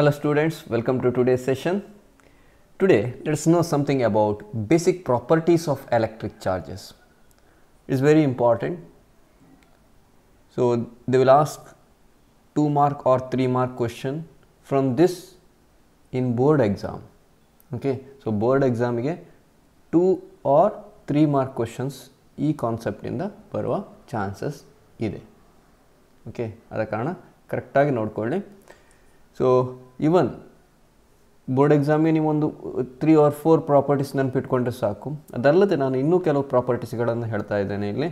Hello students, welcome to today's session. Today let us know something about basic properties of electric charges. It's very important. So they will ask 2 mark or 3 mark question from this in board exam. Okay, so board exam ಗೆ 2 or 3 mark questions ಈ concept ಇಂದ ಬರುವ chances ಇದೆ. Okay, ಆದ ಕಾರಣ ಕರೆಕ್ಟಾಗಿ ನೋಡ್ಕೊಳ್ಳಿ. So ಇವನ್ board ಎಕ್ಸಾಮ್ಗೆ ನೀವು ಒಂದು 3 or 4 ಪ್ರಾಪರ್ಟೀಸ್ ನೆನಪಿಟ್ಕೊಂಡ್ರೆ ಸಾಕು. ಅದಲ್ಲದೆ ನಾನು ಇನ್ನೂ ಕೆಲವು ಪ್ರಾಪರ್ಟೀಸ್ಗಳನ್ನು ಹೇಳ್ತಾ ಇದ್ದೇನೆ ಇಲ್ಲಿ.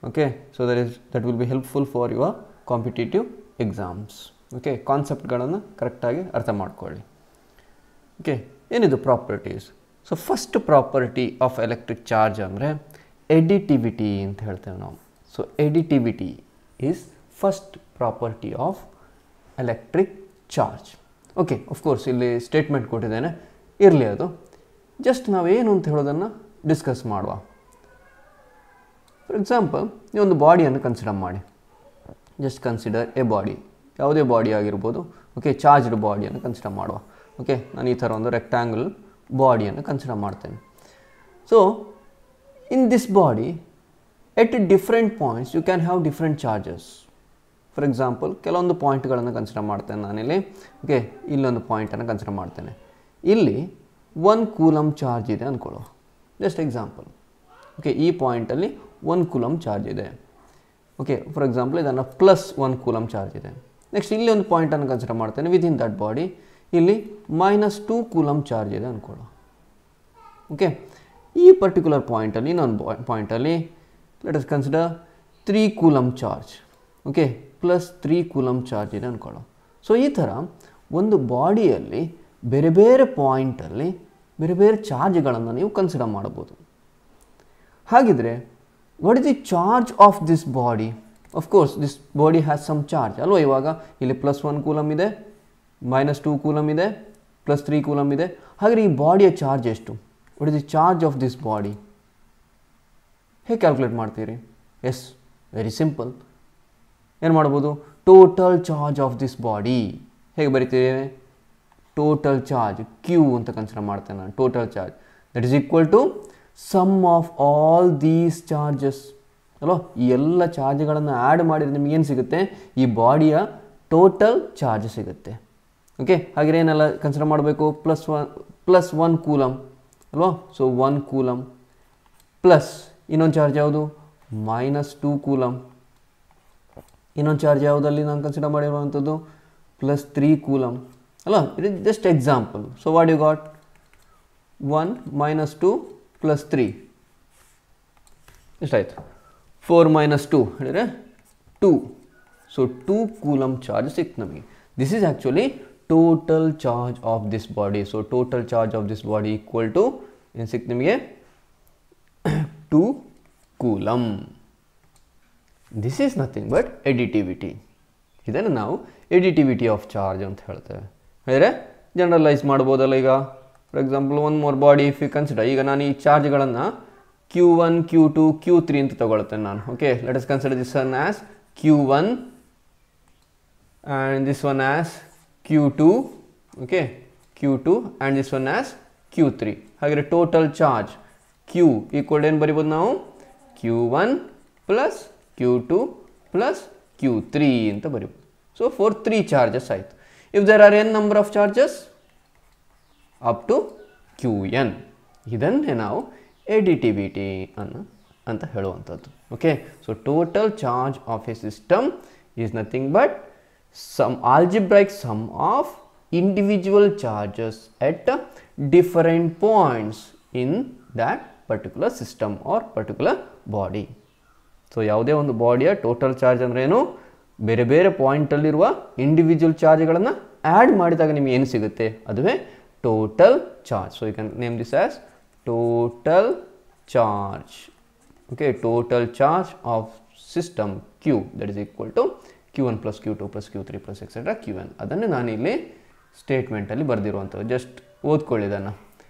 Okay, so that will be helpful for your competitive exams. Okay, ಕಾನ್ಸೆಪ್ಟ್ಗಳನ್ನು ಕರೆಕ್ಟಾಗಿ ಅರ್ಥ ಮಾಡ್ಕೊಳ್ಳಿ. ಓಕೆ, ಏನಿದು properties? So first property of electric charge ಅಂದರೆ ಎಡಿಟಿವಿಟಿ ಅಂತ ಹೇಳ್ತೇವೆ ನಾವು. So additivity is first property of electric charge. Okay, of course ಇಲ್ಲಿ ಸ್ಟೇಟ್ಮೆಂಟ್ ಕೊಟ್ಟಿದ್ದೇನೆ, ಇರಲಿ ಅದು. ಜಸ್ಟ್ ನಾವೇನು ಅಂತ ಹೇಳೋದನ್ನು ಡಿಸ್ಕಸ್ ಮಾಡುವ. ಫಾರ್ ಎಕ್ಸಾಂಪಲ್, ನೀವೊಂದು ಬಾಡಿಯನ್ನು ಕನ್ಸಿಡರ್ ಮಾಡಿ. ಜಸ್ಟ್ ಕನ್ಸಿಡರ್ ಎ ಬಾಡಿ, ಯಾವುದೇ ಬಾಡಿ ಆಗಿರ್ಬೋದು. ಓಕೆ, ಚಾರ್ಜ್ಡ್ ಬಾಡಿಯನ್ನು ಕನ್ಸಿಡರ್ ಮಾಡುವ. ಓಕೆ, ನಾನು ಈ ಥರ ಒಂದು ರೆಕ್ಟ್ಯಾಂಗಲ್ ಬಾಡಿಯನ್ನು ಕನ್ಸಿಡರ್ ಮಾಡ್ತೇನೆ. So in this body at different points you can have different charges. For example, ಕೆಲವೊಂದು ಪಾಯಿಂಟ್ಗಳನ್ನು ಕನ್ಸಿಡರ್ ಮಾಡ್ತೇನೆ ನಾನಿಲ್ಲಿ. ಓಕೆ, ಇಲ್ಲೊಂದು ಪಾಯಿಂಟನ್ನು ಕನ್ಸಿಡರ್ ಮಾಡ್ತೇನೆ. ಇಲ್ಲಿ 1 ಕೂಲಮ್ ಚಾರ್ಜ್ ಇದೆ ಅಂದ್ಕೊಳ್ಳೋ, ಜಸ್ಟ್ ಎಕ್ಸಾಂಪಲ್. ಓಕೆ, ಈ ಪಾಯಿಂಟಲ್ಲಿ 1 ಕೂಲಮ್ ಚಾರ್ಜ್ ಇದೆ. ಓಕೆ, ಫಾರ್ ಎಕ್ಸಾಂಪಲ್ ಇದನ್ನು +1 ಕೂಲಮ್ ಚಾರ್ಜ್ ಇದೆ. ನೆಕ್ಸ್ಟ್ ಇಲ್ಲಿ ಒಂದು ಪಾಯಿಂಟನ್ನು ಕನ್ಸಿಡರ್ ಮಾಡ್ತೇನೆ. ವಿದಿನ್ ದಟ್ ಬಾಡಿ ಇಲ್ಲಿ -2 ಕೂಲಮ್ ಚಾರ್ಜ್ ಇದೆ ಅಂದ್ಕೊಳ್ಳೋ. ಓಕೆ, ಈ ಪರ್ಟಿಕ್ಯುಲರ್ ಪಾಯಿಂಟಲ್ಲಿ ಇನ್ನೊಂದು ಪಾಯಿಂಟಲ್ಲಿ let us consider 3 coulomb charge. Okay, +3 coulomb charge ಇದೆ ಅಂದ್ಕೊಳ್ಳೋ. ಸೊ ಈ ಥರ ಒಂದು ಬಾಡಿಯಲ್ಲಿ ಬೇರೆ ಬೇರೆ ಪಾಯಿಂಟಲ್ಲಿ ಬೇರೆ ಬೇರೆ ಚಾರ್ಜ್ಗಳನ್ನು ನೀವು ಕನ್ಸಿಡರ್ ಮಾಡ್ಬೋದು. ಹಾಗಿದ್ರೆ what is the charge of this body? Of course this body has some charge ಅಲ್ವಾ. ಇವಾಗ ಇಲ್ಲಿ +1 ಕೂಲಮ್ ಇದೆ, -2 ಕೂಲಮ್ ಇದೆ, +3 ಕೂಲಮ್ ಇದೆ. ಹಾಗಾದರೆ ಈ ಬಾಡಿಯ ಚಾರ್ಜ್ ಎಷ್ಟು? What is the charge of this body? ಹೇಗೆ ಕ್ಯಾಲ್ಕುಲೇಟ್ ಮಾಡ್ತೀರಿ? Yes, very simple. ಏನು ಮಾಡ್ಬೋದು? Total charge of this body ಹೇಗೆ ಬರಿತೀವಿ? ಟೋಟಲ್ ಚಾರ್ಜ್ ಕ್ಯೂ ಅಂತ ಕನ್ಸಿಡರ್ ಮಾಡ್ತೇನೆ ನಾನು. Total charge that is equal to sum of all these charges ಅಲ್ವಾ. ಈ ಎಲ್ಲ ಚಾರ್ಜ್ಗಳನ್ನು ಆ್ಯಡ್ ಮಾಡಿದರೆ ನಿಮಗೇನು ಸಿಗುತ್ತೆ? ಈ ಬಾಡಿಯ ಟೋಟಲ್ ಚಾರ್ಜ್ ಸಿಗುತ್ತೆ. ಓಕೆ, ಹಾಗೆ ಏನೆಲ್ಲ ಕನ್ಸಿಡರ್ ಮಾಡಬೇಕು? +1 ಕೂಲಮ್ ಅಲ್ವಾ. ಸೊ 1 ಕೂಲಮ್ ಪ್ಲಸ್ ಇನ್ನೊಂದು ಚಾರ್ಜ್ ಯಾವುದು? -2 ಕೂಲಮ್. ಇನ್ನೊಂದು ಚಾರ್ಜ್ ಯಾವುದಲ್ಲಿ ನಾನು ಕನ್ಸಿಡರ್ ಮಾಡಿರುವಂಥದ್ದು? +3 ಕೂಲಮ್ ಅಲ್ಲ. It is just example. So what you got? 1 -2 +3 ಎಷ್ಟಾಯಿತು? 4 - 2 ಹೇಳಿದರೆ 2. ಸೊ 2 ಕೂಲಮ್ ಚಾರ್ಜ್ ಸಿಕ್ತು ನಮಗೆ. This is actually total charge of this body. So total charge of this body equal to ಏನು ಸಿಕ್ತು ನಿಮಗೆ? 2 coulomb. This is nothing but additivity. ಇದನ್ನು ನಾವು ಎಡಿಟಿವಿಟಿ of charge ಅಂತ ಹೇಳ್ತೇವೆ. ಅಂದರೆ ಜನರಲೈಸ್ ಮಾಡ್ಬೋದಲ್ಲ. ಈಗ for example one more body if you consider. ಈಗ ನಾನು ಈ ಚಾರ್ಜ್ಗಳನ್ನು Q1, Q2, Q3 ಅಂತ ತಗೊಳ್ತೇನೆ ನಾನು. Okay, let us consider this one as Q1 and this one as Q2. Okay, Q2 and this one as Q3. ಹಾಗೆ total charge Q equal ಏನು ಬರಿಬೋದು ನಾವು? Q1 + Q2 + Q3 ಅಂತ ಬರೀಬೋದು. ಸೊ ಫಾರ್ 3 ಚಾರ್ಜಸ್ ಆಯಿತು. If there are n number of charges up to Qn, ಇದನ್ನೇ ನಾವು additivity ಅಂತ ಹೇಳುವಂಥದ್ದು. Okay, so total charge of a system is nothing but sum algebraic sum of individual charges at different points in that particular system or particular body. So ಯಾವುದೇ ಒಂದು ಬಾಡಿಯ total charge ಅಂದರೆ ಏನು? ಬೇರೆ ಬೇರೆ ಪಾಯಿಂಟಲ್ಲಿರುವ ಇಂಡಿವಿಜುವಲ್ ಚಾರ್ಜ್ಗಳನ್ನು ಆ್ಯಡ್ ಮಾಡಿದಾಗ ನಿಮಗೆ ಏನು ಸಿಗುತ್ತೆ? ಅದುವೇ total charge. So you can name this as total charge. Okay, total charge of system Q that is equal to Q1 + Q2 + Q3 + etcetera Qn. ಅದನ್ನು ನಾನಿಲ್ಲಿ ಸ್ಟೇಟ್ಮೆಂಟಲ್ಲಿ ಬರೆದಿರುವಂಥದ್ದು. ಜಸ್ಟ್ ಓದ್ಕೊಳ್ಳಿ ಇದನ್ನು.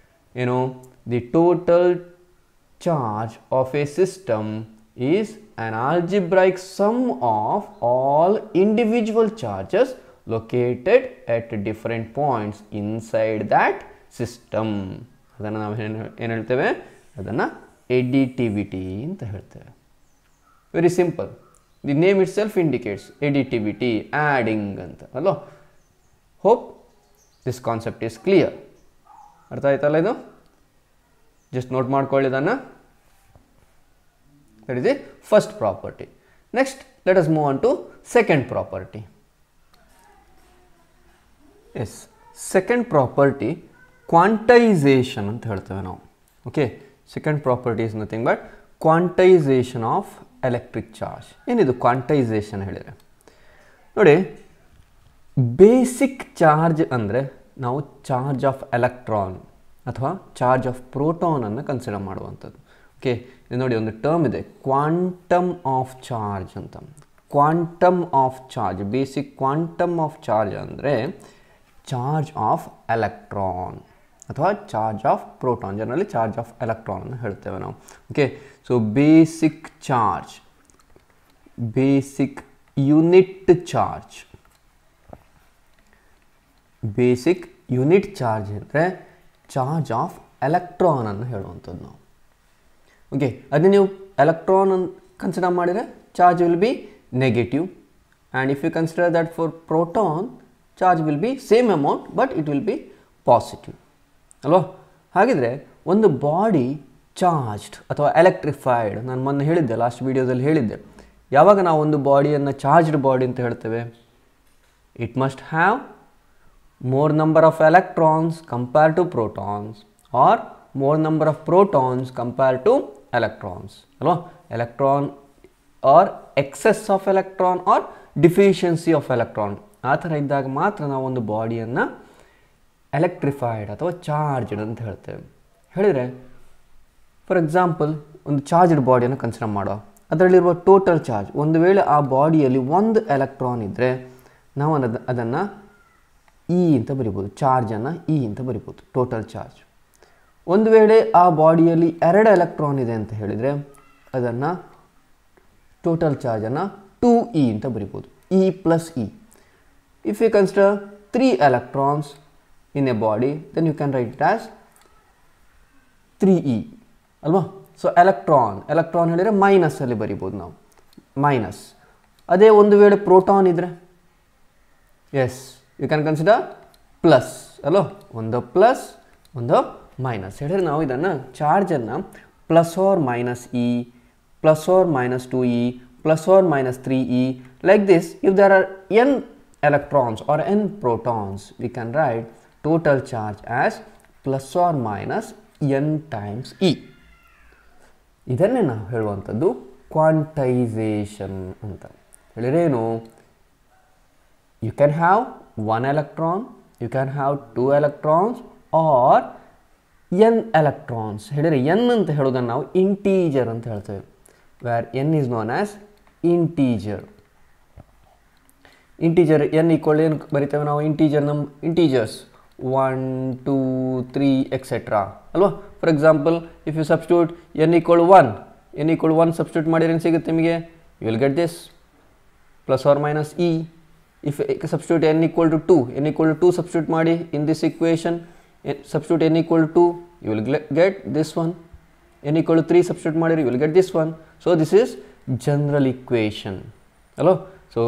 ಏನು? The total charge of a system is an algebraic sum of all individual charges located at different points inside that system. ಅದನ್ನು ನಾವು ಏನು ಹೇಳ್ತೇವೆ, ಅದನ್ನು ಎಡಿಟಿವಿಟಿ ಅಂತ ಹೇಳ್ತೇವೆ. Very simple. The name itself indicates additivity, adding ಅಂತ ಅಲ್ಲೋ. Hope this concept is clear. ಅರ್ಥ ಆಯ್ತಲ್ಲ ಇದು? ಜಸ್ಟ್ ನೋಟ್ ಮಾಡ್ಕೊಳ್ಳಿ ಇದನ್ನು. That is the first property. Next let us move on to second property. Yes, second property quantization ಅಂತ ಹೇಳ್ತೇವೆ ನಾವು. Okay, second property is nothing but quantization of electric charge. ಏನಿದು quantization ಹೇಳಿದರೆ ನೋಡಿ, ಬೇಸಿಕ್ ಚಾರ್ಜ್ ಅಂದರೆ ನಾವು ಚಾರ್ಜ್ ಆಫ್ ಎಲೆಕ್ಟ್ರಾನ್ ಅಥವಾ charge of ಪ್ರೋಟಾನನ್ನು ಕನ್ಸಿಡರ್ ಮಾಡುವಂಥದ್ದು. ಓಕೆ, ಇದು ನೋಡಿ ಒಂದು ಟರ್ಮ್ ಇದೆ, ಕ್ವಾಂಟಮ್ ಆಫ್ ಚಾರ್ಜ್ ಅಂತ. Quantum of charge, basic quantum of charge ಅಂದರೆ ಚಾರ್ಜ್ ಆಫ್ ಎಲೆಕ್ಟ್ರಾನ್ ಅಥವಾ charge of proton, generally charge of electron ಅನ್ನು ಹೇಳ್ತೇವೆ ನಾವು. Okay, so basic charge, basic unit charge, basic unit charge ಅಂದರೆ charge of electron ಅನ್ನು ಹೇಳುವಂಥದ್ದು ನಾವು. ಓಕೆ, ಅದೇ ನೀವು ಎಲೆಕ್ಟ್ರಾನ್ ಕನ್ಸಿಡರ್ ಮಾಡಿದರೆ charge will be negative, and if you consider that for proton charge will be same amount but it will be positive ಅಲ್ವಾ. ಹಾಗಿದ್ರೆ ಒಂದು ಬಾಡಿ ಚಾರ್ಜ್ಡ್ ಅಥವಾ ಎಲೆಕ್ಟ್ರಿಫೈಡ್, ನಾನು ಮೊನ್ನೆ ಹೇಳಿದ್ದೆ, ಲಾಸ್ಟ್ ವೀಡಿಯೋದಲ್ಲಿ ಹೇಳಿದ್ದೆ, ಯಾವಾಗ ನಾವು ಒಂದು ಬಾಡಿಯನ್ನು ಚಾರ್ಜ್ಡ್ ಬಾಡಿ ಅಂತ ಹೇಳ್ತೇವೆ, it must have more number of electrons compared to protons or more number of protons compared to electrons ಅಲ್ವಾ. Electron or excess of electron or deficiency of electron ಆ ಥರ ಇದ್ದಾಗ ಮಾತ್ರ ನಾವು ಒಂದು ಬಾಡಿಯನ್ನು ಎಲೆಕ್ಟ್ರಿಫೈಡ್ ಅಥವಾ ಚಾರ್ಜ್ಡ್ ಅಂತ ಹೇಳ್ತೇವೆ. ಹೇಳಿದರೆ ಫಾರ್ ಎಕ್ಸಾಂಪಲ್ ಒಂದು ಚಾರ್ಜ್ಡ್ ಬಾಡಿಯನ್ನು ಕನ್ಸಿಡರ್ ಮಾಡೋ, ಅದರಲ್ಲಿರುವ ಟೋಟಲ್ ಚಾರ್ಜ್, ಒಂದು ವೇಳೆ ಆ ಬಾಡಿಯಲ್ಲಿ ಒಂದು ಎಲೆಕ್ಟ್ರಾನ್ ಇದ್ದರೆ ನಾವು ಅದನ್ನು ಇ ಅಂತ ಬರಿಬೋದು, ಚಾರ್ಜನ್ನು ಇ ಅಂತ ಬರಿಬೋದು, ಟೋಟಲ್ ಚಾರ್ಜ್. ಒಂದು ವೇಳೆ ಆ ಬಾಡಿಯಲ್ಲಿ 2 ಎಲೆಕ್ಟ್ರಾನ್ ಇದೆ ಅಂತ ಹೇಳಿದರೆ ಅದನ್ನು ಟೋಟಲ್ ಚಾರ್ಜನ್ನು 2e ಅಂತ ಬರಿಬೋದು, e plus e. If you consider 3 electrons in a body, then you can write it as 3e ಅಲ್ವಾ. ಸೊ ಎಲೆಕ್ಟ್ರಾನ್ ಹೇಳಿದರೆ ಮೈನಸ್ಸಲ್ಲಿ ಬರಿಬೋದು ನಾವು, ಮೈನಸ್. ಅದೇ ಒಂದು ವೇಳೆ ಪ್ರೋಟಾನ್ ಇದ್ದರೆ yes you can consider plus ಅಲ್ಲೋ, ಒಂದು ಪ್ಲಸ್ ಒಂದು ಮೈನಸ್. ಹೇಳಿದ್ರೆ ನಾವು ಇದನ್ನು ಚಾರ್ಜನ್ನು plus or minus e, plus or minus 2e, plus or minus 3e, like this. If there are n electrons or n protons, we can write total charge as plus or minus n times e. ಇದನ್ನೇ ನಾವು ಹೇಳುವಂಥದ್ದು quantisation ಅಂತ. ಹೇಳಿರೇನು, you can have 1 electron, you can have 2 electrons or n electrons. ಹೇಳಿದರೆ n ಅಂತ ಹೇಳೋದನ್ನು ನಾವು integer ಅಂತ ಹೇಳ್ತೇವೆ, where n is known as integer. Integer n equal ಏನು ಬರಿತೇವೆ ನಾವು, ಇಂಟೀಜರ್ಸ್ 1 2 3 ಎಕ್ಸೆಟ್ರಾ ಅಲ್ವಾ. For example if you substitute n equal 1 substitute ಮಾಡಿದ್ರೆ ಏನು ಸಿಗುತ್ತೆ ನಿಮಗೆ, you will get this plus or minus e. If substitute n equal to 2 substitute ಮಾಡಿ in this equation, substitute n equal to 2, you will get this one. n equal to 3 substitute ಮಾಡಿದ್ರೆ you will get this one. So this is general equation hello. So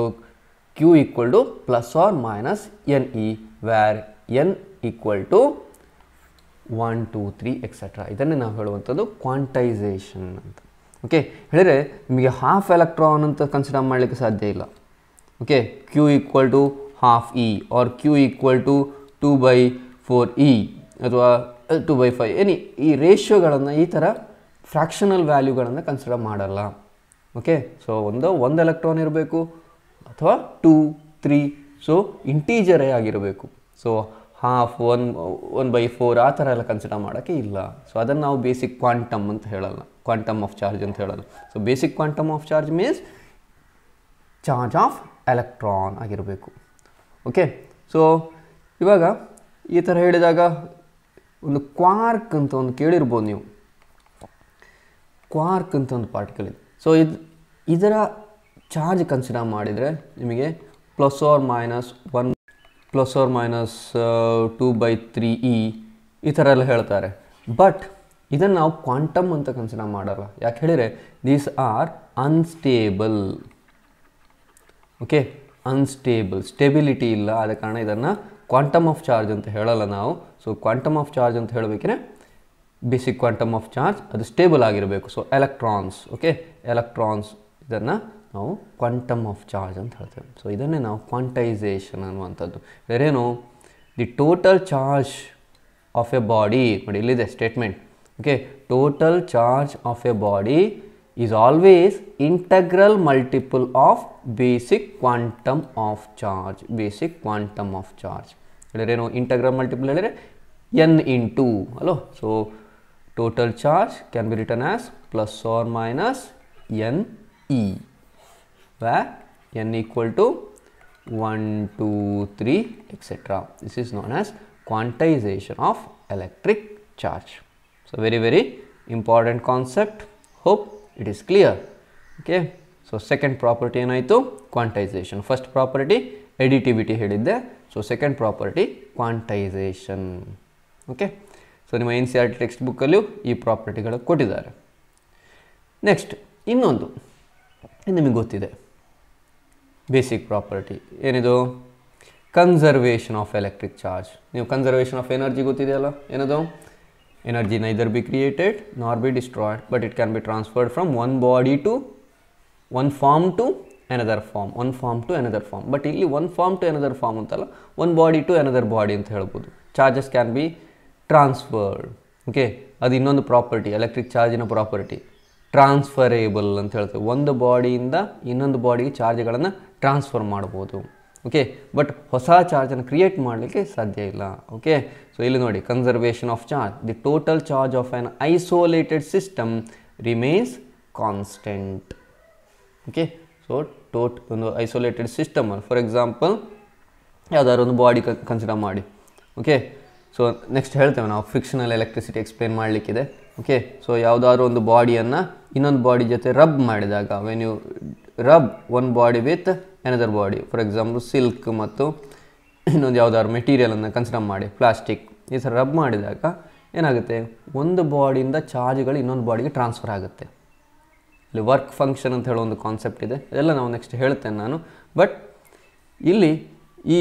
q equal to plus or minus ne, where n equal to 1 2 3 etc. ಇದನ್ನೇ ನಾವು ಹೇಳುವಂಥದ್ದು quantisation ಅಂತ. Okay, ಹೇಳಿದರೆ ನಿಮಗೆ half electron ಅಂತ consider ಮಾಡಲಿಕ್ಕೆ ಸಾಧ್ಯ ಇಲ್ಲ. Okay, q equal to half e or q equal to 2/4e ಅಥವಾ 2/5 ಎನಿ ಈ ರೇಷಿಯೋಗಳನ್ನು, ಈ ಥರ ಫ್ರ್ಯಾಕ್ಷನಲ್ ವ್ಯಾಲ್ಯೂಗಳನ್ನು ಕನ್ಸಿಡರ್ ಮಾಡಲ್ಲ. ಓಕೆ, ಸೊ ಒಂದು ಎಲೆಕ್ಟ್ರಾನ್ ಇರಬೇಕು ಅಥವಾ 2 3, ಸೊ ಇಂಟೀಜರೇ ಆಗಿರಬೇಕು. ಸೊ ಹಾಫ್ 1/4 ಆ ಥರ ಎಲ್ಲ ಕನ್ಸಿಡರ್ ಮಾಡೋಕ್ಕೆ ಇಲ್ಲ. ಸೊ ಅದನ್ನು ನಾವು ಬೇಸಿಕ್ ಕ್ವಾಂಟಮ್ ಅಂತ ಹೇಳಲ್ಲ, ಕ್ವಾಂಟಮ್ ಆಫ್ ಚಾರ್ಜ್ ಅಂತ ಹೇಳಲ್ಲ. So basic quantum of charge means charge of electron ಆಗಿರಬೇಕು. ಓಕೆ, ಸೊ ಇವಾಗ ಈ ಥರ ಹೇಳಿದಾಗ ಒಂದು ಕ್ವಾರ್ಕ್ ಅಂತ ಒಂದು ಕೇಳಿರ್ಬೋದು ನೀವು. ಕ್ವಾರ್ಕ್ ಅಂತ ಒಂದು ಪಾರ್ಟಿಕಲ್ ಇದೆ. ಸೊ ಇದರ ಚಾರ್ಜ್ ಕನ್ಸಿಡರ್ ಮಾಡಿದರೆ ನಿಮಗೆ plus or minus 1 plus or minus 2/3e ಈ ಥರ ಎಲ್ಲ ಹೇಳ್ತಾರೆ. ಬಟ್ ಇದನ್ನು ನಾವು ಕ್ವಾಂಟಮ್ ಅಂತ ಕನ್ಸಿಡರ್ ಮಾಡಲ್ಲ. ಯಾಕೆ ಹೇಳಿದರೆ these are unstable. Okay, unstable, stability ಇಲ್ಲ, ಆದ ಕಾರಣ ಇದನ್ನು ಕ್ವಾಂಟಮ್ ಆಫ್ ಚಾರ್ಜ್ ಅಂತ ಹೇಳಲ್ಲ ನಾವು. ಸೊ ಕ್ವಾಂಟಮ್ ಆಫ್ ಚಾರ್ಜ್ ಅಂತ ಹೇಳಬೇಕಂದ್ರೆ ಬೇಸಿಕ್ ಕ್ವಾಂಟಮ್ ಆಫ್ ಚಾರ್ಜ್ ಅದು ಸ್ಟೇಬಲ್ ಆಗಿರಬೇಕು. ಸೊ ಎಲೆಕ್ಟ್ರಾನ್ಸ್, ಓಕೆ, ಎಲೆಕ್ಟ್ರಾನ್ಸ್ ಇದನ್ನು ನಾವು ಕ್ವಾಂಟಮ್ ಆಫ್ ಚಾರ್ಜ್ ಅಂತ ಹೇಳ್ತೇವೆ. ಸೊ ಇದನ್ನೇ ನಾವು ಕ್ವಾಂಟೈಸೇಷನ್ ಅನ್ನುವಂಥದ್ದು. ಬೇರೇನು, the total charge of a body, ನೋಡಿ ಇಲ್ಲಿದೆ statement. Okay, total charge of a body is always integral multiple of basic quantum of charge. Basic quantum of charge ಹೇಳಿರೇನು, integral multiple ಹೇಳಿದರೆ n into, ಅಲ್ಲೋ. So total charge can be written as plus or minus NE, where n equal to 1, 2, 3, etc. This is known as quantization of electric charge. So very, very important concept. Hope it is clear. Okay. So second property ಏನಾಯಿತು, quantization. First property additivity ಹೇಳಿದ್ದೆ. So second property quantization. Okay. So ನಿಮ್ಮ NCERT ಟೆಕ್ಸ್ಟ್ ಬುಕ್ಕಲ್ಲೂ ಈ ಪ್ರಾಪರ್ಟಿಗಳು ಕೊಟ್ಟಿದ್ದಾರೆ. Next ಇನ್ನೊಂದು ನಿಮಗೆ ಗೊತ್ತಿದೆ, ಬೇಸಿಕ್ ಪ್ರಾಪರ್ಟಿ ಏನಿದು, ಕನ್ಸರ್ವೇಷನ್ ಆಫ್ ಎಲೆಕ್ಟ್ರಿಕ್ ಚಾರ್ಜ್. ನೀವು ಕನ್ಸರ್ವೇಷನ್ ಆಫ್ ಎನರ್ಜಿ ಗೊತ್ತಿದೆಯಲ್ಲ, ಏನದು, energy neither be created nor be destroyed, but it can be transferred from one body to one form to another form, one form to another form. But ಇಲ್ಲಿ one form to another form ಅಂತಲ್ಲ, one body to another body ಅಂತ ಹೇಳ್ಬೋದು. Charges can be transferred. Okay, ಅದು ಇನ್ನೊಂದು property, electric ಚಾರ್ಜಿನ property, transferable ಅಂತ ಹೇಳ್ತೇವೆ. ಒಂದು ಬಾಡಿಯಿಂದ ಇನ್ನೊಂದು ಬಾಡಿಗೆ ಚಾರ್ಜ್ಗಳನ್ನು ಟ್ರಾನ್ಸ್ಫರ್ ಮಾಡ್ಬೋದು. ಓಕೆ, ಬಟ್ ಹೊಸ ಚಾರ್ಜನ್ನು ಕ್ರಿಯೇಟ್ ಮಾಡಲಿಕ್ಕೆ ಸಾಧ್ಯ ಇಲ್ಲ. ಓಕೆ, ಸೊ ಇಲ್ಲಿ ನೋಡಿ, conservation of charge, the total charge of an isolated system remains constant. Okay, so ಒಂದು ಐಸೋಲೇಟೆಡ್ ಸಿಸ್ಟಮ್, ಫಾರ್ ಎಕ್ಸಾಂಪಲ್ ಯಾವುದಾದ್ರು ಒಂದು ಬಾಡಿ ಕನ್ಸಿಡರ್ ಮಾಡಿ. ಓಕೆ, ಸೊ ನೆಕ್ಸ್ಟ್ ಹೇಳ್ತೇವೆ ನಾವು, ಫ್ರಿಕ್ಷನಲ್ ಎಲೆಕ್ಟ್ರಿಸಿಟಿ ಎಕ್ಸ್ಪ್ಲೇನ್ ಮಾಡಲಿಕ್ಕಿದೆ. ಓಕೆ, ಸೊ ಯಾವುದಾದ್ರು ಒಂದು ಬಾಡಿಯನ್ನು ಇನ್ನೊಂದು ಬಾಡಿ ಜೊತೆ ರಬ್ ಮಾಡಿದಾಗ, when you rub one body with another body, for example silk ಮತ್ತು ಇನ್ನೊಂದು ಯಾವುದಾದ್ರು ಮೆಟೀರಿಯಲನ್ನು ಕನ್ಸಿಡರ್ ಮಾಡಿ, ಪ್ಲಾಸ್ಟಿಕ್, ಈ ಥರ ರಬ್ ಮಾಡಿದಾಗ ಏನಾಗುತ್ತೆ, ಒಂದು ಬಾಡಿಯಿಂದ ಚಾರ್ಜ್ಗಳು ಇನ್ನೊಂದು ಬಾಡಿಗೆ ಟ್ರಾನ್ಸ್ಫರ್ ಆಗುತ್ತೆ. ಇಲ್ಲಿ ವರ್ಕ್ ಫಂಕ್ಷನ್ ಅಂತ ಹೇಳೋ ಒಂದು ಕಾನ್ಸೆಪ್ಟ್ ಇದೆ, ಅದೆಲ್ಲ ನಾವು ನೆಕ್ಸ್ಟ್ ಹೇಳ್ತೇನೆ ನಾನು. ಬಟ್ ಇಲ್ಲಿ ಈ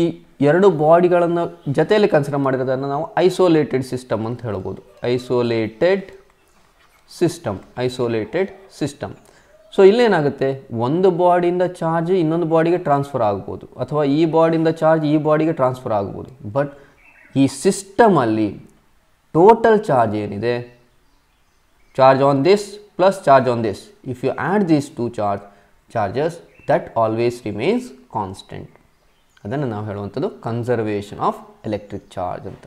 ಎರಡು ಬಾಡಿಗಳನ್ನು ಜೊತೆಯಲ್ಲಿ ಕನ್ಸಿಡರ್ ಮಾಡಿರೋದನ್ನು ನಾವು ಐಸೋಲೇಟೆಡ್ ಸಿಸ್ಟಮ್ ಅಂತ ಹೇಳ್ಬೋದು. Isolated system. ಸೊ ಇಲ್ಲೇನಾಗುತ್ತೆ, ಒಂದು ಬಾಡಿಯಿಂದ ಚಾರ್ಜ್ ಇನ್ನೊಂದು ಬಾಡಿಗೆ ಟ್ರಾನ್ಸ್ಫರ್ ಆಗ್ಬೋದು, ಅಥವಾ ಈ ಬಾಡಿಯಿಂದ ಚಾರ್ಜ್ ಈ ಬಾಡಿಗೆ ಟ್ರಾನ್ಸ್ಫರ್ ಆಗ್ಬೋದು. ಬಟ್ ಈ ಸಿಸ್ಟಮಲ್ಲಿ ಟೋಟಲ್ ಚಾರ್ಜ್ ಏನಿದೆ, charge on this plus charge on this, if you add these two charges that always remains constant. ಅದನ್ನು ನಾವು ಹೇಳುವಂಥದ್ದು ಕನ್ಸರ್ವೇಷನ್ ಆಫ್ ಎಲೆಕ್ಟ್ರಿಕ್ ಚಾರ್ಜ್ ಅಂತ.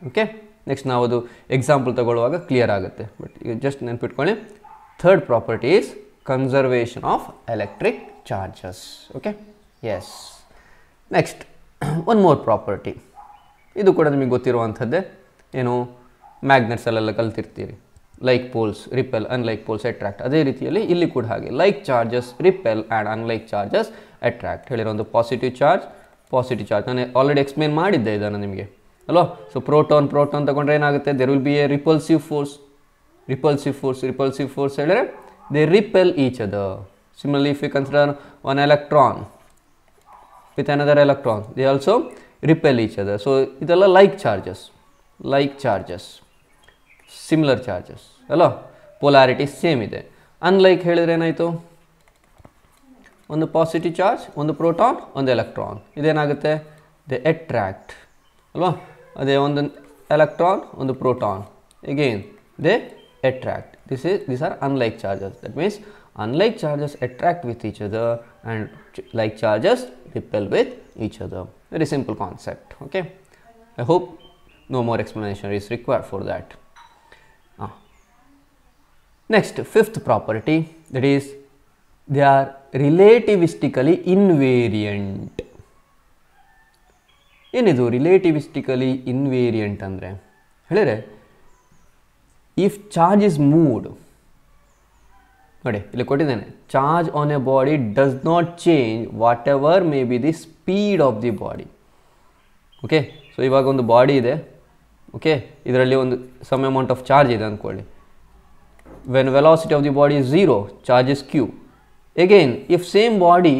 ಓಕೆ, ನೆಕ್ಸ್ಟ್ ನಾವು ಅದು ಎಕ್ಸಾಂಪಲ್ ತಗೊಳ್ಳುವಾಗ ಕ್ಲಿಯರ್ ಆಗುತ್ತೆ. ಬಟ್ ಈಗ ಜಸ್ಟ್ ನೆನ್ಪಿಟ್ಕೊಳ್ಳಿ, third property is conservation of electric charges. Okay, yes. Next one more property, ಇದು ಕೂಡ ನಿಮಗೆ ಗೊತ್ತಿರುವಂಥದ್ದೇ, ಏನು, ಮ್ಯಾಗ್ನೆಟ್ಸಲ್ಲೆಲ್ಲ ಕಲ್ತಿರ್ತೀರಿ, like poles repel, unlike poles attract. ಅದೇ ರೀತಿಯಲ್ಲಿ ಇಲ್ಲಿ ಕೂಡ ಹಾಗೆ, like charges repel and unlike charges attract. ಹೇಳಿರೋ ಒಂದು ಪಾಸಿಟಿವ್ ಚಾರ್ಜ್ ನಾನು ಆಲ್ರೆಡಿ ಎಕ್ಸ್ಪ್ಲೇನ್ ಮಾಡಿದ್ದೆ ಇದನ್ನು ನಿಮಗೆ ಅಲ್ವಾ. ಸೊ ಪ್ರೋಟಾನ್ ತಗೊಂಡ್ರೆ ಏನಾಗುತ್ತೆ, there will be a repulsive force ಹೇಳಿದ್ರೆ they repel each other. Similarly if you consider one electron with another electron, they also repel each other. So ಇದೆಲ್ಲ like charges similar charges ಅಲ್ವಾ, polarity same ಇದೆ. Unlike ಹೇಳಿದ್ರೆ ಏನಾಯಿತು, ಒಂದು positive charge, ಒಂದು proton, ಒಂದು electron, ಇದೇನಾಗುತ್ತೆ, ದೇ ಅಟ್ರಾಕ್ಟ್ ಅಲ್ವಾ. ಅದೇ ಒಂದು ಎಲೆಕ್ಟ್ರಾನ್, ಒಂದು proton, again they attract. These are unlike charges. That means unlike charges attract with each other and like charges repel with each other. Very simple concept. Okay, I hope no more explanation is required for that. Next, fifth property, that is they are relativistically invariant. ಏನಿದು ರಿಲೇಟಿವಿಸ್ಟಿಕಲಿ ಇನ್ವೇರಿಯಂಟ್ ಅಂದರೆ ಹೇಳಿದರೆ, if charge is moved, ನೋಡಿ ಇಲ್ಲಿ ಕೊಟ್ಟಿದ್ದೇನೆ, charge on A body does not change what ever may be the speed of the body. Okay, so ಇವಾಗ ಒಂದು body ಇದೆ, okay, ಇದರಲ್ಲಿ ಒಂದು ಸಮ್ ಅಮೌಂಟ್ ಆಫ್ ಚಾರ್ಜ್ ಇದೆ ಅಂದ್ಕೊಳ್ಳಿ. When velocity of the body is 0, charge is q. Again if same body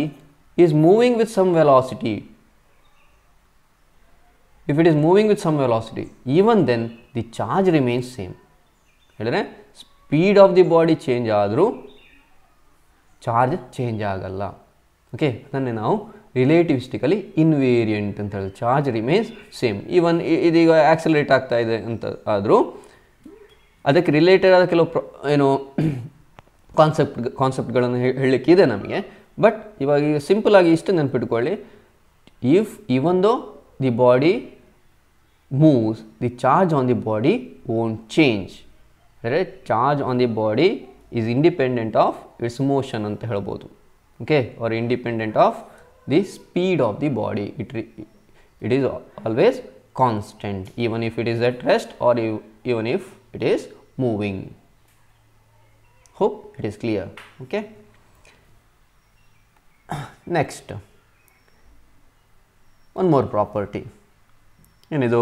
is moving with some velocity, if it is moving with some velocity, even then the charge remains same. ಹೇಳಿದ್ರೆ speed of the body change ಆದರೂ charge change ಆಗಲ್ಲ. Okay, ಅದನ್ನೇ ನಾವು ರಿಲೇಟಿವಿಸ್ಟಿಕಲಿ ಇನ್ವೇರಿಯಂಟ್ ಅಂತ ಹೇಳಿ. Charge remains same. Even ಇದೀಗ accelerate ಆಗ್ತಾ ಇದೆ ಅಂತ ಆದರೂ ಅದಕ್ಕೆ ರಿಲೇಟೆಡ್ ಆದ ಕೆಲವು ಏನು ಕಾನ್ಸೆಪ್ಟ್ಗಳನ್ನು ಹೇಳಲಿಕ್ಕಿದೆ ನಮಗೆ. ಬಟ್ ಇವಾಗ ಈಗ ಸಿಂಪಲ್ ಆಗಿ ಇಷ್ಟು ನೆನಪಿಟ್ಕೊಳ್ಳಿ, if even though the body moves, the charge on the body won't change. Right? Charge on the body is independent of its motion anta helbodu. Okay, or independent of the speed of the body. It is always constant, even if it is at rest or even if it is moving. Hope it is clear. Okay, next one more property. ಏನಿದು?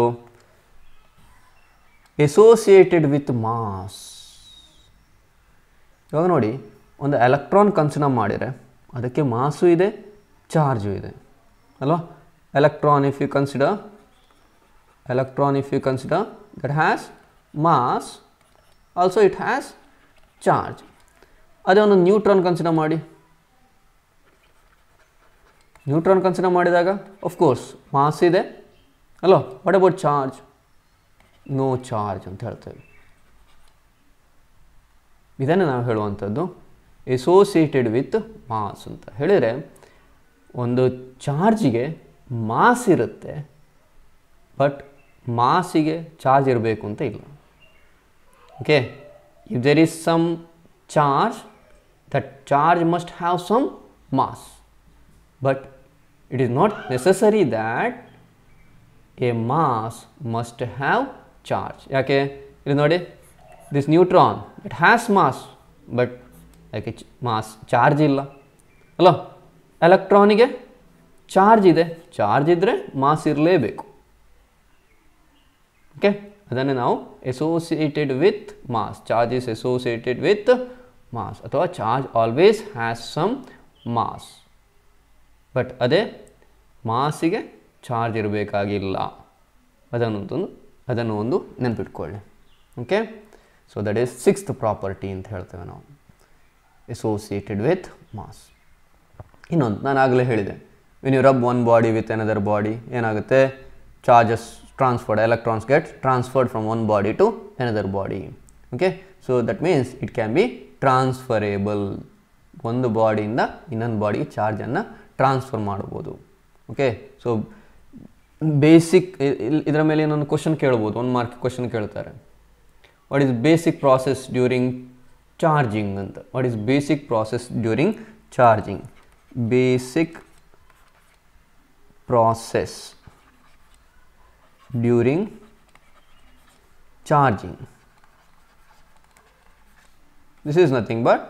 Associated with mass. ಇವಾಗ ನೋಡಿ, ಒಂದು electron consider ಮಾಡಿದರೆ ಅದಕ್ಕೆ ಮಾಸು ಇದೆ, charge ಇದೆ ಅಲ್ವಾ? Electron if you consider that has mass, also it has charge. ಅದೇ ಒಂದು ನ್ಯೂಟ್ರಾನ್ ಕನ್ಸಿಡರ್ ಮಾಡಿ. ನ್ಯೂಟ್ರಾನ್ ಕನ್ಸಿಡರ್ ಮಾಡಿದಾಗ ಆಫ್ಕೋರ್ಸ್ ಮಾಸ್ ಇದೆ ಅಲ್ವಾ? What about charge? No charge ಅಂತ ಹೇಳ್ತೇವೆ. ಇದನ್ನು ನಾವು ಹೇಳುವಂಥದ್ದು ಅಸೋಸಿಯೇಟೆಡ್ ವಿತ್ ಮಾಸ್ ಅಂತ ಹೇಳಿದರೆ, ಒಂದು ಚಾರ್ಜಿಗೆ ಮಾಸ್ ಇರುತ್ತೆ, ಬಟ್ ಮಾಸಿಗೆ ಚಾರ್ಜ್ ಇರಬೇಕು ಅಂತ ಇಲ್ಲ. Okay, if there is some charge, that charge must have some mass, but it is not necessary that a mass must have charge. ಯಾಕೆ ಇಲ್ಲಿ ನೋಡಿ, this neutron it has mass but like mass charge ಇಲ್ಲ ಅಲ್ಲ? ಎಲೆಕ್ಟ್ರಾನಿಗೆ charge ಇದೆ, charge ಇದ್ದರೆ mass ಇರಲೇಬೇಕು. Okay, ಅದನ್ನೇ ನಾವು associated with mass. Charge is associated with mass, ಅಥವಾ charge always has some mass. But ಅದೇ ಮಾಸಿಗೆ ಚಾರ್ಜ್ ಇರಬೇಕಾಗಿಲ್ಲ. ಅದನ್ನು ಒಂದು ನೆನಪಿಟ್ಕೊಳ್ಳಿ. Okay, so that is 6th property ಅಂತ ಹೇಳ್ತೇವೆ ನಾವು, ಅಸೋಸಿಯೇಟೆಡ್ ವಿತ್ ಮಾಸ್. ಇನ್ನೊಂದು ನಾನು ಆಗಲೇ ಹೇಳಿದೆ, when you rub one body with another body ಏನಾಗುತ್ತೆ? Charges transferred, electrons get transferred from one body to another body. Okay, so that means it can be transferable. ಒಂದು ಬಾಡಿಯಿಂದ ಇನ್ನೊಂದು ಬಾಡಿಗೆ ಚಾರ್ಜನ್ನು ಟ್ರಾನ್ಸ್ಫರ್ ಮಾಡ್ಬೋದು. ಓಕೆ, ಸೊ ಬೇಸಿಕ್ ಇದರ ಮೇಲೆ ಇನ್ನೊಂದು ಕ್ವಶನ್ ಕೇಳ್ಬೋದು, 1 ಮಾರ್ಕ್ ಕ್ವಶನ್ ಕೇಳ್ತಾರೆ. What is basic process during charging ಅಂತ. What is basic process during charging? Basic process during charging. This is nothing but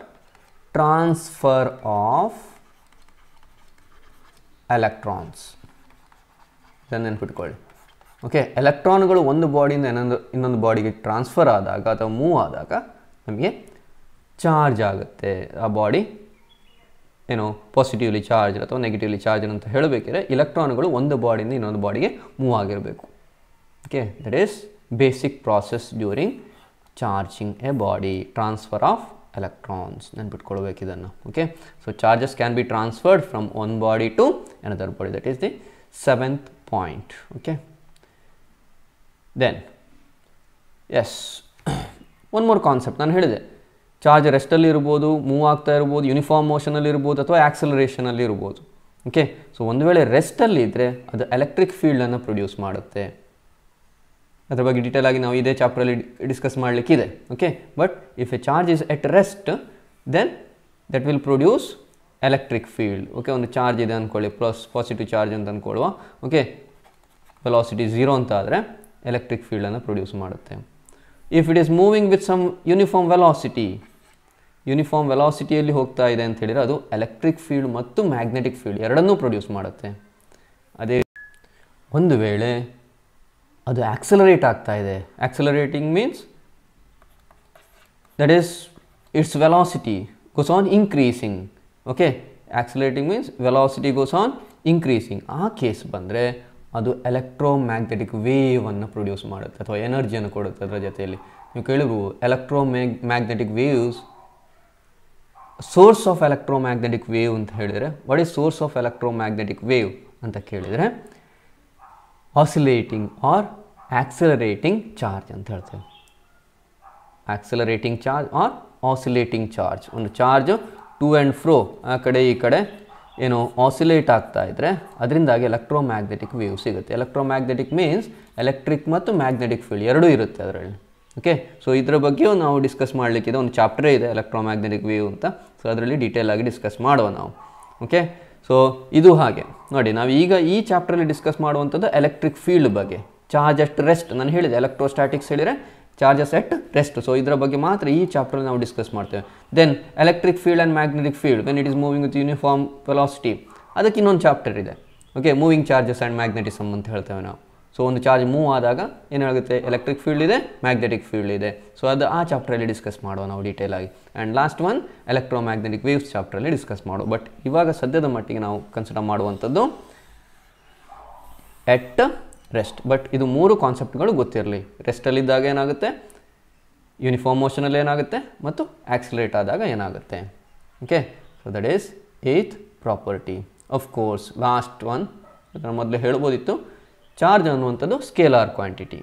transfer of electrons. ಇದನ್ನು ನೆನ್ಪಿಟ್ಕೊಳ್ಳಿ. ಓಕೆ, ಎಲೆಕ್ಟ್ರಾನ್ಗಳು ಒಂದು ಬಾಡಿಯಿಂದ ಇನ್ನೊಂದು ಬಾಡಿಗೆ ಟ್ರಾನ್ಸ್ಫರ್ ಆದಾಗ ಅಥವಾ ಮೂವ್ ಆದಾಗ ನಮಗೆ ಚಾರ್ಜ್ ಆಗುತ್ತೆ. ಆ ಬಾಡಿ ಏನು ಪಾಸಿಟಿವ್ಲಿ ಚಾರ್ಜ್ ಅಥವಾ ನೆಗೆಟಿವ್ಲಿ ಚಾರ್ಜ್ ಅಂತ ಹೇಳಬೇಕಿದ್ರೆ ಎಲೆಕ್ಟ್ರಾನ್ಗಳು ಒಂದು ಬಾಡಿಯಿಂದ ಇನ್ನೊಂದು ಬಾಡಿಗೆ ಮೂವ್ ಆಗಿರಬೇಕು. Okay, that is basic process during charging a body, transfer of electrons. ನೆನ್ಪಿಟ್ಕೊಳ್ಬೇಕು ಇದನ್ನು. Okay, so charges can be transferred from one body to another body. That is the 7th point. Okay, then yes one more concept. ನಾನು ಹೇಳಿದೆ charge ರೆಸ್ಟಲ್ಲಿ ಇರ್ಬೋದು, move ಆಗ್ತಾ ಇರ್ಬೋದು, uniform ಮೋಷನಲ್ಲಿ ಇರ್ಬೋದು, ಅಥವಾ ಆಕ್ಸಲರೇಷನಲ್ಲಿ ಇರ್ಬೋದು. ಓಕೆ, ಸೊ ಒಂದು ವೇಳೆ ರೆಸ್ಟಲ್ಲಿ ಇದ್ದರೆ ಅದು ಎಲೆಕ್ಟ್ರಿಕ್ ಫೀಲ್ಡನ್ನು ಪ್ರೊಡ್ಯೂಸ್ ಮಾಡುತ್ತೆ. ಅದರ ಬಗ್ಗೆ ಡೀಟೇಲ್ ಆಗಿ ನಾವು ಇದೇ ಚಾಪ್ಟರಲ್ಲಿ ಡಿಸ್ಕಸ್ ಮಾಡಲಿಕ್ಕಿದೆ. Okay, but if a charge is at rest then that will produce electric field. Okay, ಒಂದು ಚಾರ್ಜ್ ಇದೆ ಅಂದ್ಕೊಳ್ಳಿ, ಪಾಸಿಟಿವ್ ಚಾರ್ಜ್ ಅಂತ ಅಂದ್ಕೊಳ್ಳುವ. ಓಕೆ, ವೆಲಾಸಿಟಿ 0 ಅಂತ ಆದರೆ ಎಲೆಕ್ಟ್ರಿಕ್ ಫೀಲ್ಡನ್ನು ಪ್ರೊಡ್ಯೂಸ್ ಮಾಡುತ್ತೆ. If it is moving with some uniform velocity uniform ವೆಲಾಸಿಟಿಯಲ್ಲಿ ಹೋಗ್ತಾ ಇದೆ ಅಂತ ಹೇಳಿದರೆ ಅದು ಎಲೆಕ್ಟ್ರಿಕ್ ಫೀಲ್ಡ್ ಮತ್ತು ಮ್ಯಾಗ್ನೆಟಿಕ್ ಫೀಲ್ಡ್ ಎರಡನ್ನೂ ಪ್ರೊಡ್ಯೂಸ್ ಮಾಡುತ್ತೆ. ಅದೇ ಒಂದು ವೇಳೆ ಅದು ಆಕ್ಸಲರೇಟ್ ಆಗ್ತಾ ಇದೆ, accelerating means that is its velocity goes on increasing. Okay, accelerating means velocity goes on increasing. ಆ ಕೇಸ್ ಬಂದರೆ ಅದು ಎಲೆಕ್ಟ್ರೋಮ್ಯಾಗ್ನೆಟಿಕ್ ವೇವನ್ನು ಪ್ರೊಡ್ಯೂಸ್ ಮಾಡುತ್ತೆ ಅಥವಾ ಎನರ್ಜಿಯನ್ನು ಕೊಡುತ್ತೆ. ಅದರ ಜೊತೆಯಲ್ಲಿ ನೀವು ಕೇಳಿರ್ಬೋದು electromagnetic waves, source of electromagnetic wave ಅಂತ ಹೇಳಿದರೆ what is source of electromagnetic wave ಅಂತ ಕೇಳಿದರೆ ಆಸಿಲೇಟಿಂಗ್ ಆರ್ ಆಕ್ಸಲರೇಟಿಂಗ್ ಚಾರ್ಜ್ ಅಂತ ಹೇಳ್ತೇವೆ. Accelerating charge or oscillating charge. ಒಂದು ಚಾರ್ಜು ಟು ಆ್ಯಂಡ್ ಫ್ರೋ ಆ ಕಡೆ ಈ ಕಡೆ ಏನು ಆಸಿಲೇಟ್ ಆಗ್ತಾ ಇದ್ದರೆ ಅದರಿಂದಾಗಿ ಎಲೆಕ್ಟ್ರೋಮ್ಯಾಗ್ನೆಟಿಕ್ ವೇವ್ ಸಿಗುತ್ತೆ. ಎಲೆಕ್ಟ್ರೋಮ್ಯಾಗ್ನೆಟಿಕ್ ಮೀನ್ಸ್ ಎಲೆಕ್ಟ್ರಿಕ್ ಮತ್ತು ಮ್ಯಾಗ್ನೆಟಿಕ್ ಫೀಲ್ಡ್ ಎರಡೂ ಇರುತ್ತೆ ಅದರಲ್ಲಿ. ಓಕೆ, ಸೊ ಇದರ ಬಗ್ಗೆಯೂ ನಾವು ಡಿಸ್ಕಸ್ ಮಾಡಲಿಕ್ಕಿದೆ, ಒಂದು ಚಾಪ್ಟರೇ ಇದೆ ಎಲೆಕ್ಟ್ರೋಮ್ಯಾಗ್ನೆಟಿಕ್ ವೇವ್ ಅಂತ. ಸೊ ಅದರಲ್ಲಿ ಡೀಟೇಲ್ ಆಗಿ ಡಿಸ್ಕಸ್ ಮಾಡುವ ನಾವು. ಓಕೆ, ಸೊ ಇದು ಹಾಗೆ ನೋಡಿ, ನಾವು ಈಗ ಈ ಚಾಪ್ಟ್ರಲ್ಲಿ ಡಿಸ್ಕಸ್ ಮಾಡುವಂಥದ್ದು ಎಲೆಕ್ಟ್ರಿಕ್ ಫೀಲ್ಡ್ ಬಗ್ಗೆ. ಚಾರ್ಜ್ ಅಟ್ ರೆಸ್ಟ್ ನಾನು ಹೇಳಿದೆ, ಎಲೆಕ್ಟ್ರೋಸ್ಟ್ಯಾಟಿಕ್ಸ್ ಹೇಳಿದರೆ ಚಾರ್ಜಸ್ ಎಟ್ ರೆಸ್ಟ್. ಸೊ ಇದರ ಬಗ್ಗೆ ಮಾತ್ರ ಈ ಚಾಪ್ಟ್ರಲ್ಲಿ ನಾವು ಡಿಸ್ಕಸ್ ಮಾಡ್ತೇವೆ. Then electric field and magnetic field when it is moving with uniform velocity, ಅದಕ್ಕೆ ಇನ್ನೊಂದು ಚಾಪ್ಟರ್ ಇದೆ. Okay, moving charges and magnetism ಅಂತ ಹೇಳ್ತೇವೆ ನಾವು. ಸೊ ಒಂದು ಚಾರ್ಜ್ ಮೂವ್ ಆದಾಗ ಏನಾಗುತ್ತೆ, ಎಲೆಕ್ಟ್ರಿಕ್ ಫೀಲ್ಡ್ ಇದೆ, ಮ್ಯಾಗ್ನೆಟಿಕ್ ಫೀಲ್ಡ್ ಇದೆ. ಸೊ ಅದು ಆ ಚಾಪ್ಟ್ರಲ್ಲಿ ಡಿಸ್ಕಸ್ ಮಾಡುವ ನಾವು ಡೀಟೇಲ್ ಆಗಿ. And last one electromagnetic waves ಚಾಪ್ಟ್ರಲ್ಲಿ ಡಿಸ್ಕಸ್ ಮಾಡುವ. ಬಟ್ ಇವಾಗ ಸದ್ಯದ ಮಟ್ಟಿಗೆ ನಾವು ಕನ್ಸಿಡರ್ ಮಾಡುವಂಥದ್ದು ಎಟ್ ರೆಸ್ಟ್. ಬಟ್ ಇದು ಮೂರು ಕಾನ್ಸೆಪ್ಟ್ಗಳು ಗೊತ್ತಿರಲಿ. ರೆಸ್ಟಲ್ಲಿದ್ದಾಗ ಏನಾಗುತ್ತೆ, ಯೂನಿಫಾರ್ಮ್ ಮೋಷನಲ್ಲಿ ಏನಾಗುತ್ತೆ, ಮತ್ತು ಆಕ್ಸಿಲರೇಟ್ ಆದಾಗ ಏನಾಗುತ್ತೆ. Okay, so that is 8th property. Of course last one ಅದನ್ನು ಮೊದಲೇ ಹೇಳ್ಬೋದಿತ್ತು, ಚಾರ್ಜ್ ಅನ್ನುವಂಥದ್ದು scalar quantity.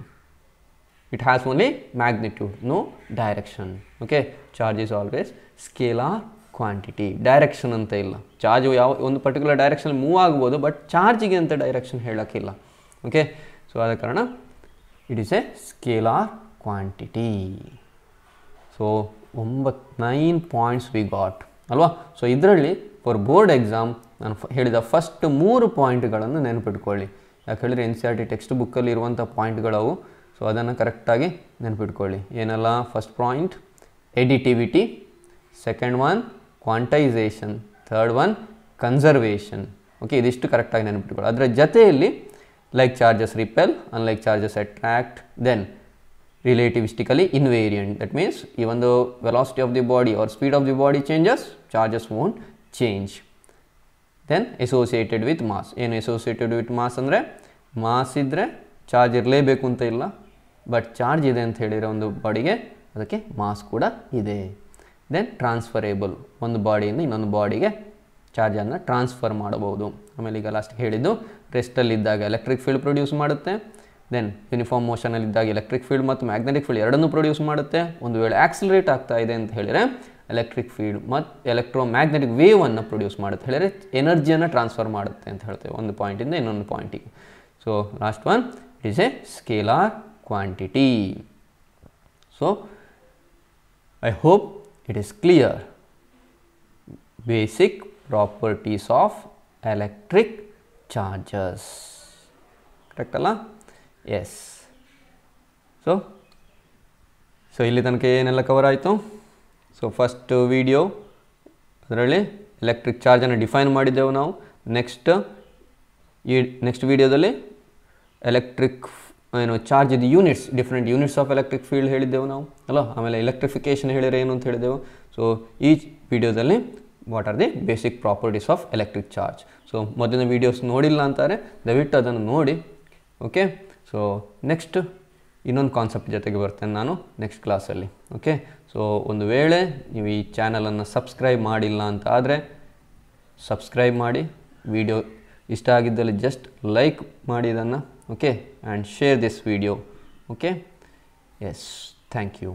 It has only magnitude, no direction. Okay, charge is always scalar quantity, direction ಅಂತ ಇಲ್ಲ. ಚಾರ್ಜ್ ಯಾವ ಒಂದು ಪರ್ಟಿಕ್ಯುಲರ್ ಡೈರೆಕ್ಷನ್ ಮೂವ್ ಆಗ್ಬೋದು, ಬಟ್ ಚಾರ್ಜಿಗೆ ಅಂತ ಡೈರೆಕ್ಷನ್ ಹೇಳೋಕ್ಕಿಲ್ಲ. ಓಕೆ, ಸೊ ಆದ ಕಾರಣ it is a scalar quantity. So 9 points we got ಅಲ್ವಾ. ಸೊ ಇದರಲ್ಲಿ ಫಾರ್ ಬೋರ್ಡ್ ಎಕ್ಸಾಮ್ ನಾನು ಹೇಳಿದ ಫಸ್ಟ್ 3 ಪಾಯಿಂಟ್ಗಳನ್ನು ನೆನಪಿಟ್ಕೊಳ್ಳಿ. ಯಾಕೆ ಹೇಳಿದರೆ NCERT ಟೆಕ್ಸ್ಟ್ ಬುಕ್ಕಲ್ಲಿ ಇರುವಂಥ ಪಾಯಿಂಟ್ಗಳವು. ಸೊ ಅದನ್ನು ಕರೆಕ್ಟಾಗಿ ನೆನಪಿಟ್ಕೊಳ್ಳಿ. ಏನೆಲ್ಲ, first point additivity, second one quantization, third one conservation. Okay, ಇದಿಷ್ಟು ಕರೆಕ್ಟಾಗಿ ನೆನಪಿಟ್ಕೊಳ್ಳಿ. ಅದರ ಜೊತೆಯಲ್ಲಿ like charges repel, unlike charges attract, then relativistically invariant. That means even though velocity of the body or speed of the body changes, charges won't change. Then associated with mass. ಏನು associated with mass ಅಂದರೆ mass ಇದ್ದರೆ charge ಇರಲೇಬೇಕು ಅಂತ ಇಲ್ಲ, but charge ಇದೆ ಅಂತ ಹೇಳಿರೋ ಒಂದು ಬಾಡಿಗೆ ಅದಕ್ಕೆ ಮಾಸ್ ಕೂಡ ಇದೆ. ದೆನ್ ಟ್ರಾನ್ಸ್ಫರೇಬಲ್, ಒಂದು ಬಾಡಿಯಿಂದ ಇನ್ನೊಂದು ಬಾಡಿಗೆ ಚಾರ್ಜನ್ನು ಟ್ರಾನ್ಸ್ಫರ್ ಮಾಡಬಹುದು. ಆಮೇಲೆ ಈಗ ಲಾಸ್ಟ್ ಹೇಳಿದ್ದು ರೆಸ್ಟಲ್ಲಿದ್ದಾಗ ಎಲೆಕ್ಟ್ರಿಕ್ ಫೀಲ್ಡ್ ಪ್ರೊಡ್ಯೂಸ್ ಮಾಡುತ್ತೆ. ದೆನ್ ಯೂನಿಫಾರ್ಮ್ ಮೋಷನಲ್ಲಿದ್ದಾಗ ಎಲೆಕ್ಟ್ರಿಕ್ ಫೀಲ್ಡ್ ಮತ್ತು ಮ್ಯಾಗ್ನೆಟಿಕ್ ಫೀಲ್ಡ್ ಎರಡನ್ನೂ ಪ್ರೊಡ್ಯೂಸ್ ಮಾಡುತ್ತೆ. ಒಂದು ವೇಳೆ ಆಕ್ಸಿಲರೇಟ್ ಆಗ್ತಾ ಇದೆ ಅಂತ ಹೇಳಿದರೆ ಎಲೆಕ್ಟ್ರಿಕ್ ಫೀಲ್ಡ್ ಮತ್ತು ಎಲೆಕ್ಟ್ರೋಮ್ಯಾಗ್ನೆಟಿಕ್ ವೇವನ್ನು ಪ್ರೊಡ್ಯೂಸ್ ಮಾಡುತ್ತೆ, ಹೇಳಿದರೆ ಎನರ್ಜಿಯನ್ನು ಟ್ರಾನ್ಸ್ಫರ್ ಮಾಡುತ್ತೆ ಅಂತ ಹೇಳ್ತೇವೆ ಒಂದು ಪಾಯಿಂಟಿಂದ ಇನ್ನೊಂದು ಪಾಯಿಂಟಿಗೆ. So last one it is a scalar quantity. So I hope it is clear. Basic properties of electric charges. Correct ಅಲ್ಲ? ಎಸ್. ಸೊ ಇಲ್ಲಿ ತನಕ ಏನೆಲ್ಲ ಕವರ್ ಆಯಿತು. ಸೊ ಫಸ್ಟ್ ವಿಡಿಯೋ ಅದರಲ್ಲಿ ಎಲೆಕ್ಟ್ರಿಕ್ ಚಾರ್ಜನ್ನು ಡಿಫೈನ್ ಮಾಡಿದ್ದೆವು ನಾವು. ನೆಕ್ಸ್ಟ್ ವಿಡಿಯೋದಲ್ಲಿ ಎಲೆಕ್ಟ್ರಿಕ್ ಏನು ಚಾರ್ಜ್ ಇದು units, different units of electric field ಹೇಳಿದ್ದೆವು ನಾವು ಅಲ್ಲ. ಆಮೇಲೆ ಎಲೆಕ್ಟ್ರಿಫಿಕೇಷನ್ ಹೇಳಿದರೆ ಏನು ಅಂತ ಹೇಳಿದೆವು. ಸೊ ಈ ವಿಡಿಯೋದಲ್ಲಿ what are the basic properties of electric charge. So ಮೊದಲಿನ ವೀಡಿಯೋಸ್ ನೋಡಿಲ್ಲ ಅಂತಾರೆ, ದಯವಿಟ್ಟು ಅದನ್ನು ನೋಡಿ. ಓಕೆ, ಸೊ ನೆಕ್ಸ್ಟ್ ಇನ್ನೊಂದು ಕಾನ್ಸೆಪ್ಟ್ ಜೊತೆಗೆ ಬರ್ತೇನೆ ನಾನು ನೆಕ್ಸ್ಟ್ ಕ್ಲಾಸಲ್ಲಿ. ಓಕೆ, ಸೊ ಒಂದು ವೇಳೆ ನೀವು ಈ ಚಾನಲನ್ನು ಸಬ್ಸ್ಕ್ರೈಬ್ ಮಾಡಿಲ್ಲ ಅಂತ ಆದರೆ ಸಬ್ಸ್ಕ್ರೈಬ್ ಮಾಡಿ. ವಿಡಿಯೋ ಇಷ್ಟ ಆಗಿದ್ದಲ್ಲಿ ಜಸ್ಟ್ ಲೈಕ್ ಮಾಡಿ ಇದನ್ನು. Okay, and share this video. Okay, yes, thank you.